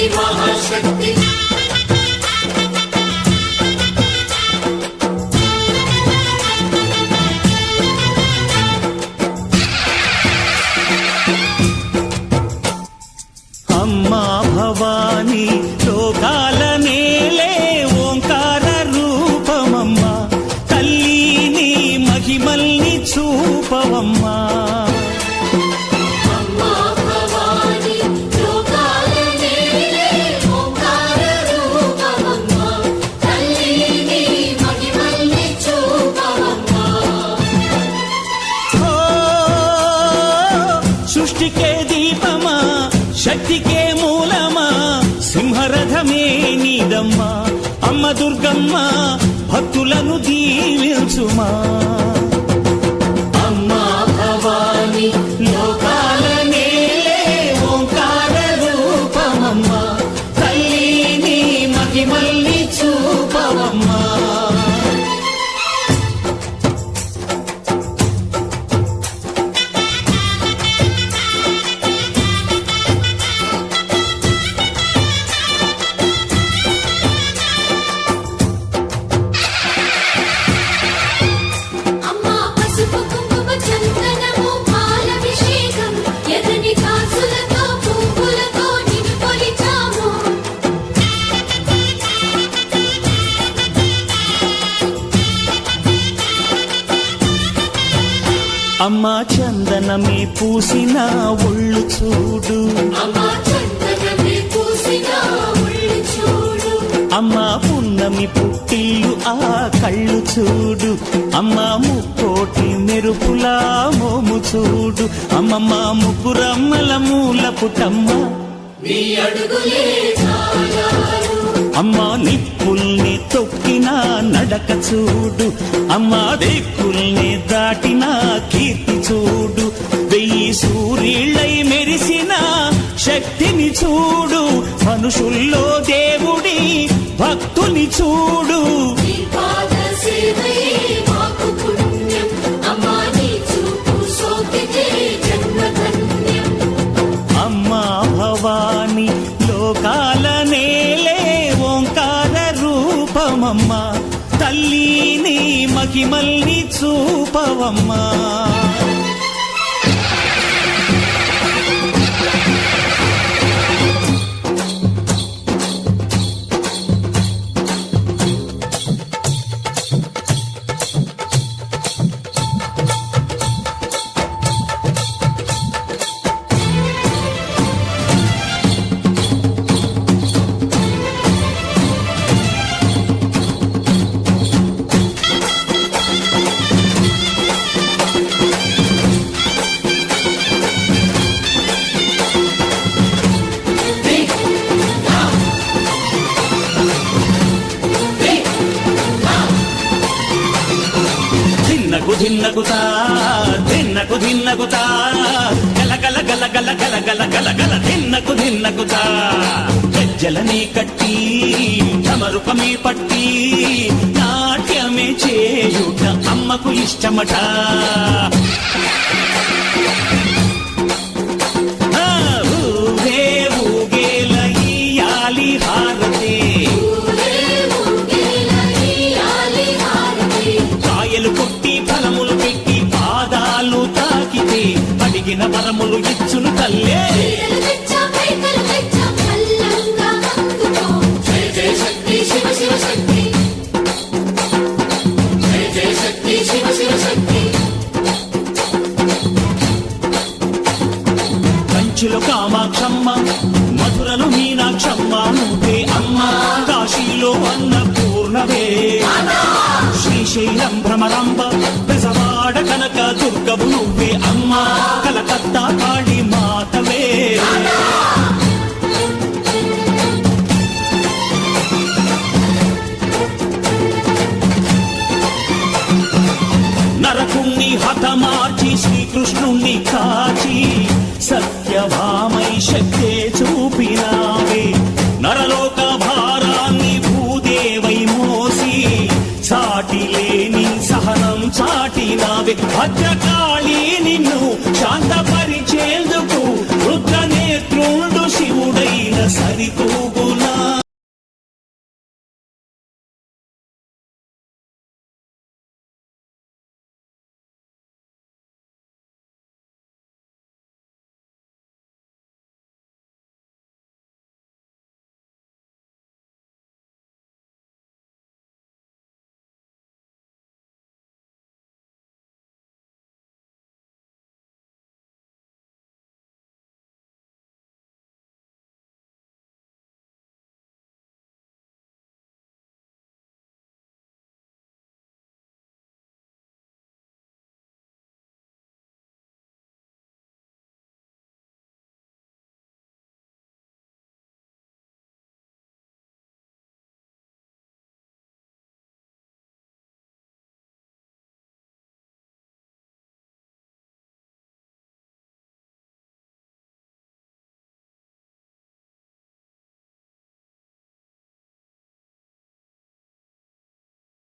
మహాశక్తి అమ్మా భవాని లోకాల నేలే ఓంకార రూపమమ్మా తల్లిని మహిమల్ని చూపవమ్మా సృష్టికే దీపమా శక్తికే మూలమా సింహరథమే నీదమ్మా అమ్మ దుర్గమ్మ భక్తులను దీవించుమా అమ్మా భవాని లోకాల నేలే ఓంకార రూపమమ్మా తల్లిని మహిమల్ని చూపవమ్మా అమ్మా చందనమే పూసిన ఒళ్ళు చూడు అమ్మా పున్నమి పుట్టిల్లు ఆ కళ్ళు చూడు అమ్మా ముక్కోటి మెరుపులా మోము చూడు అమ్మమ్మ ముగ్గురమ్మల మూల పుటమ్మ అమ్మా నిప్పుల్ని తొక్కిన నడక చూడు అమ్మా దిక్కుల్ని దాటిన కీర్తి చూడు 1000 సూర్యుళ్ళై మెరిసిన శక్తిని చూడు మనుషుల్లో దేవుడి భక్తుని చూడు అమ్మా భవాని లోకాల నేలే ఓంకార రూపమమ్మా తల్లిని మహిమల్ని చూపవమ్మా ధిన్నగుతా ధిన్నకు ధిన్నగుతా గల గల గల గల గల గల గల గల ధిన్నగుతా గజ్జలనే కట్టి ఢమరుకమే పట్టి నాట్యమే చేయుట అమ్మకు ఇష్టమట ఊగే ఊగేల ఇయ్యాలి హారతి కాయలు కొట్టి ఫలములు పెట్టి పాదాలు తాకితే అడిగిన వరములు ఇచ్చును తల్లే కంచిలో కామాక్షమ్మ మధురలో మీనాక్షమ్మ నువ్వే అమ్మ కాశీలో అన్నపూర్ణవే శ్రీశైలం భ్రమరాంబ బెజవాడ కనక దుర్గవు నువ్వే అమ్మ కలకత్తా కాళీ మాతవే నరకుణ్ణి హతమార్చి శ్రీకృష్ణుణ్ణి కాచి సత్యభామై శక్తే చూపినావే నరలోక భారాన్ని భూదేవై మోసి సాటి లేని సహనం చాటినావే భద్రకాళి నిన్ను శాంతపరిచేందుకు రుద్రనేత్రుండు శివుడైన సరితూగు